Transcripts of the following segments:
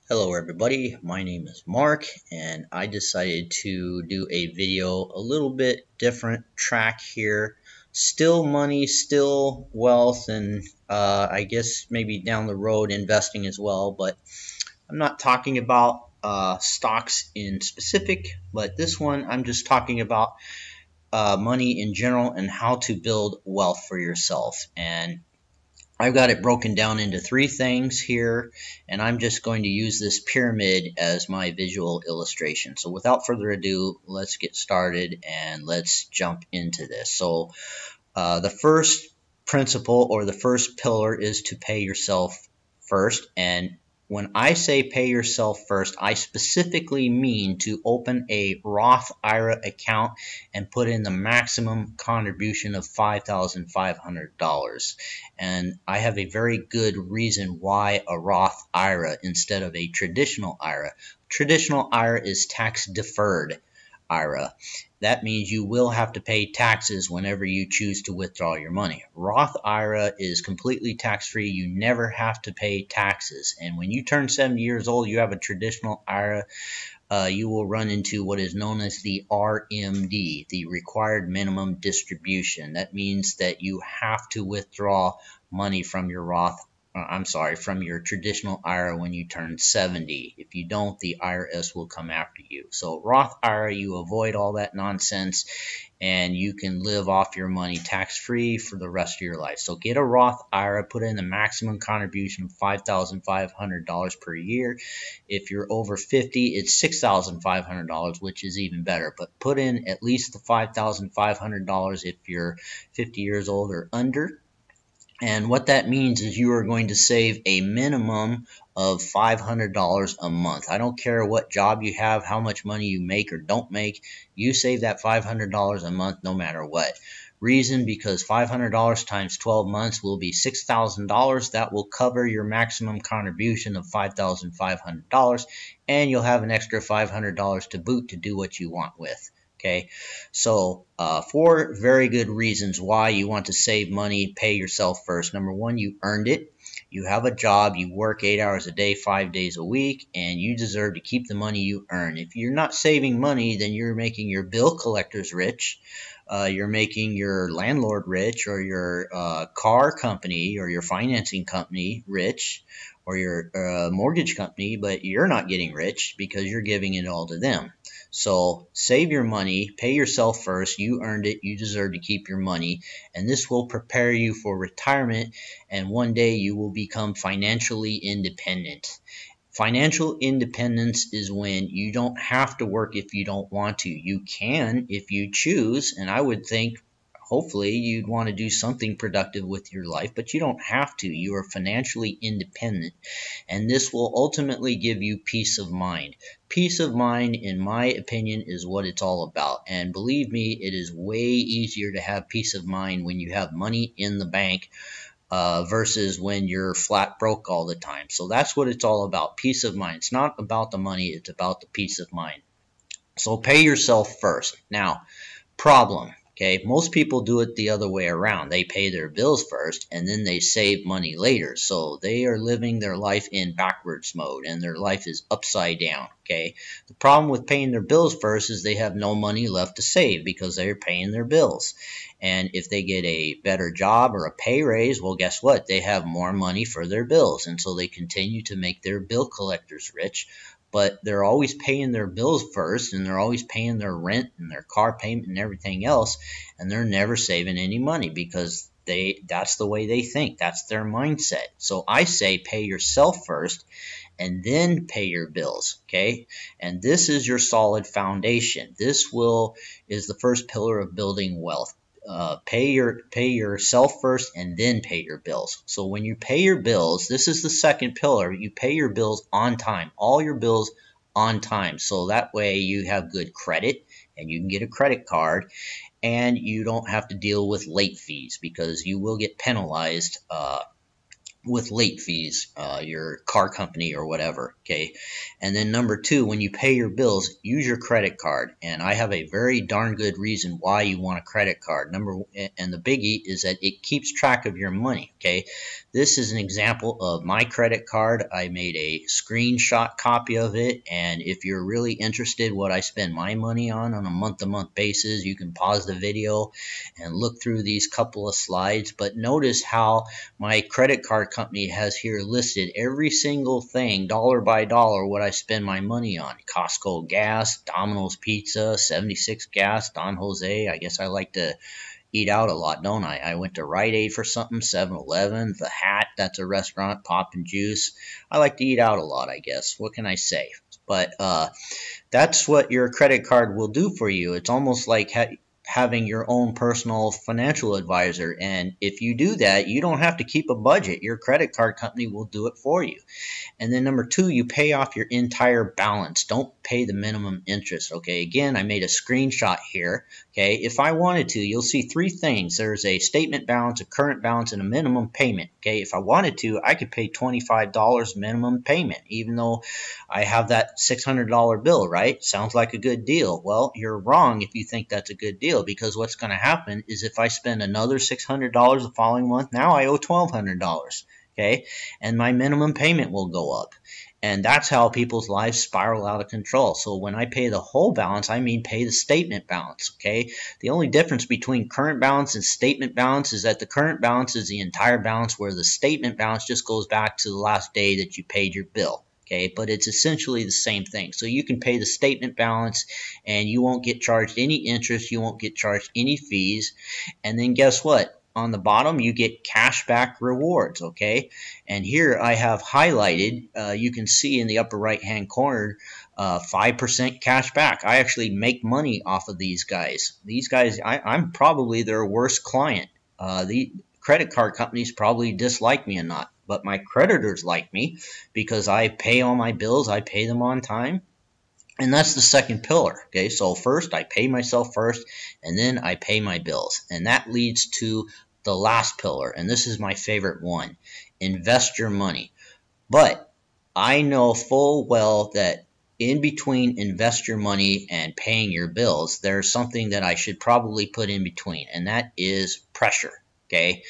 Hello everybody, my name is Mark and I decided to do a video a little bit different track here. Still money, still wealth, and I guess maybe down the road investing as well, but I'm not talking about stocks in specific, but this one I'm just talking about money in general and how to build wealth for yourself. And I've got it broken down into three things here, and I'm just going to use this pyramid as my visual illustration. So without further ado, let's get started and let's jump into this. So the first principle or the first pillar is to pay yourself first. And when I say pay yourself first, I specifically mean to open a Roth IRA account and put in the maximum contribution of $5,500. And I have a very good reason why a Roth IRA instead of a traditional IRA. Traditional IRA is tax deferred IRA. That means you will have to pay taxes whenever you choose to withdraw your money. Roth IRA is completely tax-free. You never have to pay taxes. And when you turn 70 years old, you have a traditional IRA, you will run into what is known as the RMD, the required minimum distribution. That means that you have to withdraw money from your from your traditional IRA when you turn 70. If you don't, the IRS will come after you. So Roth IRA, you avoid all that nonsense and you can live off your money tax-free for the rest of your life. So get a Roth IRA, put in the maximum contribution of $5,500 per year. If you're over 50, it's $6,500, which is even better. But put in at least the $5,500 if you're 50 years old or under. And what that means is you are going to save a minimum of $500 a month. I don't care what job you have, how much money you make or don't make, you save that $500 a month no matter what. Reason, because $500 times 12 months will be $6,000. That will cover your maximum contribution of $5,500, and you'll have an extra $500 to boot to do what you want with. Okay, so four very good reasons why you want to save money, pay yourself first. Number one, you earned it. You have a job, you work 8 hours a day, 5 days a week, and you deserve to keep the money you earn. If you're not saving money, then you're making your bill collectors rich. You're making your landlord rich, or your car company or your financing company rich, or your mortgage company, but you're not getting rich because you're giving it all to them. So save your money, pay yourself first. You earned it. You deserve to keep your money. And this will prepare you for retirement. And one day you will become financially independent. Financial independence is when you don't have to work if you don't want to. You can if you choose. And I would think, hopefully, you'd want to do something productive with your life, but you don't have to. You are financially independent, and this will ultimately give you peace of mind. Peace of mind, in my opinion, is what it's all about. And believe me, it is way easier to have peace of mind when you have money in the bank versus when you're flat broke all the time. So that's what it's all about, peace of mind. It's not about the money, it's about the peace of mind. So pay yourself first. Now, problem. Okay, most people do it the other way around. They pay their bills first and then they save money later. So they are living their life in backwards mode and their life is upside down. Okay, the problem with paying their bills first is they have no money left to save because they're paying their bills. And if they get a better job or a pay raise, well, guess what? They have more money for their bills. And so they continue to make their bill collectors rich. But they're always paying their bills first, and they're always paying their rent and their car payment and everything else, and they're never saving any money because that's the way they think. That's their mindset. So I say pay yourself first and then pay your bills, okay? And this is your solid foundation. This is the first pillar of building wealth. Pay yourself first and then pay your bills. So when you pay your bills, this is the second pillar. You pay your bills on time, all your bills on time. So that way you have good credit and you can get a credit card and you don't have to deal with late fees because you will get penalized with late fees, your car company or whatever, okay? And then number two, when you pay your bills, use your credit card. And I have a very darn good reason why you want a credit card. And the biggie is that it keeps track of your money, okay? This is an example of my credit card. I made a screenshot copy of it, and if you're really interested what I spend my money on a month-to-month basis, you can pause the video and look through these couple of slides. But notice how my credit card company has here listed every single thing, dollar by dollar, what I spend my money on. Costco gas, Domino's pizza, 76 gas, Don Jose. I guess I like to eat out a lot, don't I? I went to Rite Aid for something, 7-Eleven, The Hat, that's a restaurant, Pop and Juice. I like to eat out a lot, I guess. What can I say? But that's what your credit card will do for you. It's almost like having your own personal financial advisor. And if you do that, you don't have to keep a budget. Your credit card company will do it for you. And then number two, you pay off your entire balance. Don't pay the minimum interest. Okay, again, I made a screenshot here. Okay, if I wanted to, you'll see three things. There's a statement balance, a current balance, and a minimum payment. Okay, if I wanted to, I could pay $25 minimum payment, even though I have that $600 bill, right? Sounds like a good deal. Well, you're wrong if you think that's a good deal, because what's going to happen is if I spend another $600 the following month, now I owe $1,200. Okay, and my minimum payment will go up. And that's how people's lives spiral out of control. So when I pay the whole balance, I mean pay the statement balance, okay? The only difference between current balance and statement balance is that the current balance is the entire balance, where the statement balance just goes back to the last day that you paid your bill. Okay, but it's essentially the same thing. So you can pay the statement balance and you won't get charged any interest, you won't get charged any fees. And then guess what? On the bottom, you get cashback rewards, okay? And here I have highlighted, you can see in the upper right-hand corner, 5% cash back. I actually make money off of these guys. These guys, I'm probably their worst client. The credit card companies probably dislike me or not, but my creditors like me because I pay all my bills, I pay them on time. And that's the second pillar, okay? So first, I pay myself first, and then I pay my bills. And that leads to the last pillar, and this is my favorite one. Invest your money. But I know full well that in between invest your money and paying your bills, there's something that I should probably put in between, and that is pressure, okay?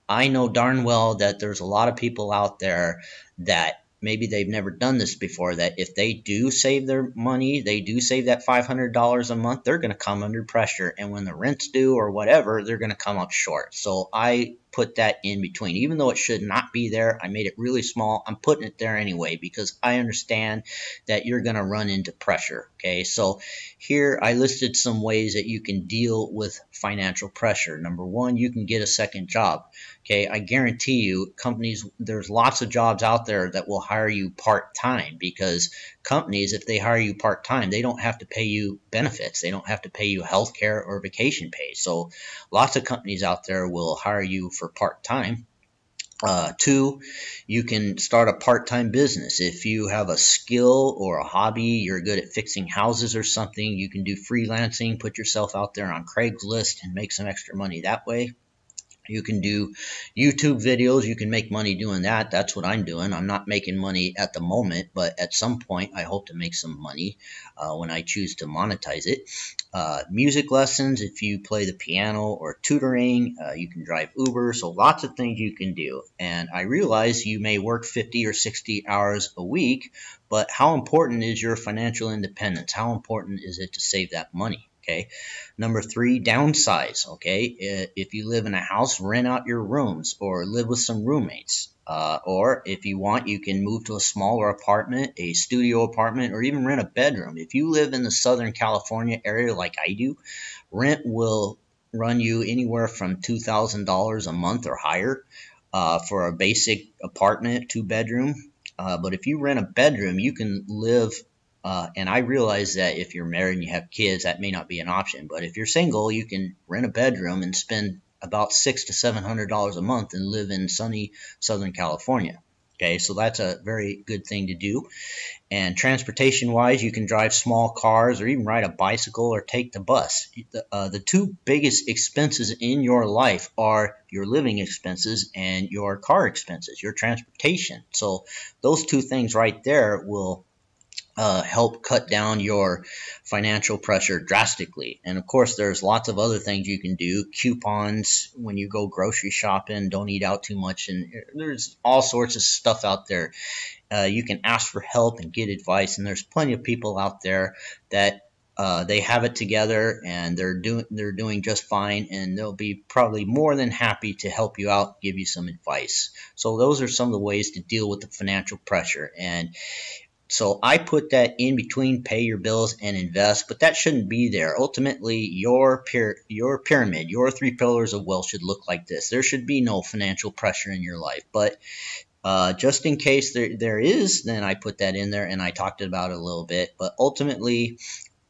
I know darn well that there's a lot of people out there that maybe they've never done this before, that if they do save their money, they do save that $500 a month, they're going to come under pressure. And when the rent's due or whatever, they're going to come up short. So I put that in between. Even though it should not be there, I made it really small. I'm putting it there anyway because I understand that you're going to run into pressure. Okay, so here I listed some ways that you can deal with financial pressure. Number one, you can get a second job. Okay, I guarantee you, companies, there's lots of jobs out there that will hire you part-time, because companies, if they hire you part-time, they don't have to pay you benefits. They don't have to pay you health care or vacation pay. So lots of companies out there will hire you for part-time. Two, you can start a part-time business. If you have a skill or a hobby, you're good at fixing houses or something, you can do freelancing, put yourself out there on Craigslist and make some extra money that way. You can do YouTube videos. You can make money doing that. That's what I'm doing. I'm not making money at the moment, but at some point I hope to make some money when I choose to monetize it. Music lessons, if you play the piano, or tutoring, you can drive Uber. So lots of things you can do. And I realize you may work 50 or 60 hours a week, but how important is your financial independence? How important is it to save that money? Okay. Number three, downsize. Okay. If you live in a house, rent out your rooms or live with some roommates. Or if you want, you can move to a smaller apartment, a studio apartment, or even rent a bedroom. If you live in the Southern California area like I do, rent will run you anywhere from $2,000 a month or higher for a basic apartment, 2-bedroom. But if you rent a bedroom, you can live. And I realize that if you're married and you have kids, that may not be an option. But if you're single, you can rent a bedroom and spend about $600 to $700 a month and live in sunny Southern California. Okay, so that's a very good thing to do. And transportation wise, you can drive small cars or even ride a bicycle or take the bus. The two biggest expenses in your life are your living expenses and your car expenses, your transportation. So those two things right there will help cut down your financial pressure drastically. And of course, there's lots of other things you can do. Coupons when you go grocery shopping, don't eat out too much. And there's all sorts of stuff out there. You can ask for help and get advice. And there's plenty of people out there that they have it together and they're doing just fine, and they'll be probably more than happy to help you out, give you some advice. So those are some of the ways to deal with the financial pressure. And so I put that in between pay your bills and invest, but that shouldn't be there. Ultimately, your pyramid, your three pillars of wealth should look like this. There should be no financial pressure in your life, but just in case there is, then I put that in there and I talked about it a little bit. But ultimately,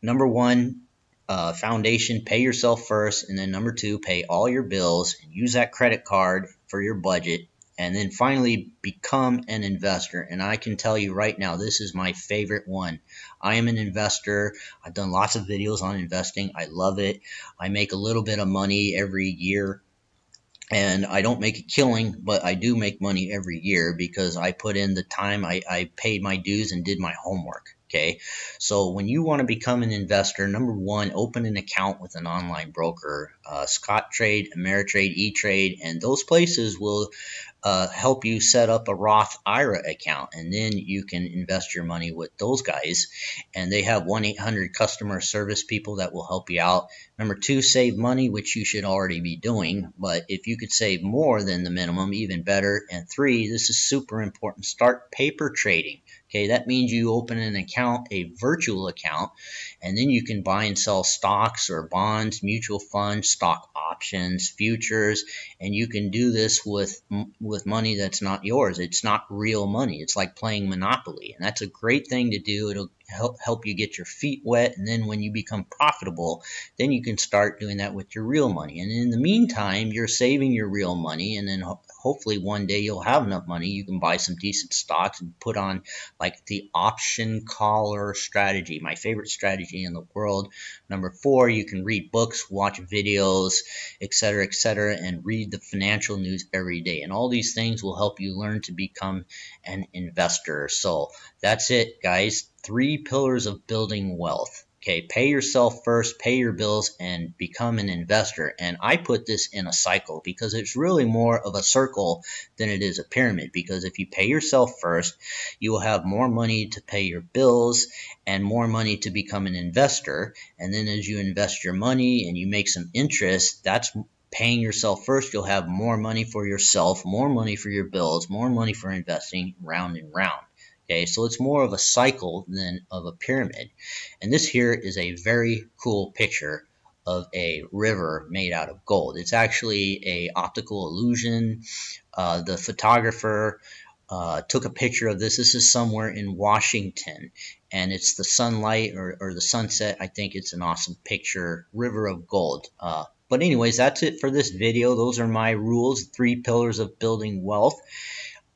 number one, foundation, pay yourself first, and then number two, pay all your bills and use that credit card for your budget. And then finally, become an investor. And I can tell you right now, this is my favorite one. I am an investor. I've done lots of videos on investing. I love it. I make a little bit of money every year. And I don't make a killing, but I do make money every year because I put in the time, I paid my dues and did my homework. Okay, so when you want to become an investor, number one, open an account with an online broker. Scottrade, Ameritrade, E-Trade, and those places will help you set up a Roth IRA account, and then you can invest your money with those guys. And they have 1-800 customer service people that will help you out. Number two, save money, which you should already be doing, but if you could save more than the minimum, even better. And three, this is super important, start paper trading. Okay, that means you open an account, a virtual account, and then you can buy and sell stocks or bonds, mutual funds, stock options, futures, and you can do this with money that's not yours. It's not real money. It's like playing Monopoly, and that's a great thing to do. It'll help you get your feet wet, and then when you become profitable, then you can start doing that with your real money. And in the meantime, you're saving your real money, and then hopefully one day you'll have enough money you can buy some decent stocks and put on like the option collar strategy, my favorite strategy in the world. Number four, you can read books, watch videos, etc., and read the financial news every day. And all these things will help you learn to become an investor. So that's it, guys. 3 pillars of building wealth. Okay, pay yourself first, pay your bills, and become an investor. And I put this in a cycle because it's really more of a circle than it is a pyramid. Because if you pay yourself first, you will have more money to pay your bills and more money to become an investor. And then as you invest your money and you make some interest, that's paying yourself first. You'll have more money for yourself, more money for your bills, more money for investing, round and round. Okay, so it's more of a cycle than of a pyramid. And this here is a very cool picture of a river made out of gold. It's actually a optical illusion. The photographer took a picture of this. This is somewhere in Washington, and it's the sunlight or the sunset. I think it's an awesome picture, river of gold. But anyways, that's it for this video. Those are my rules, 3 pillars of building wealth.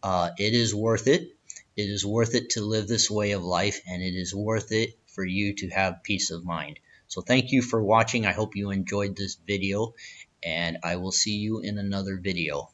It is worth it. It is worth it to live this way of life, and it is worth it for you to have peace of mind. So thank you for watching. I hope you enjoyed this video, and I will see you in another video.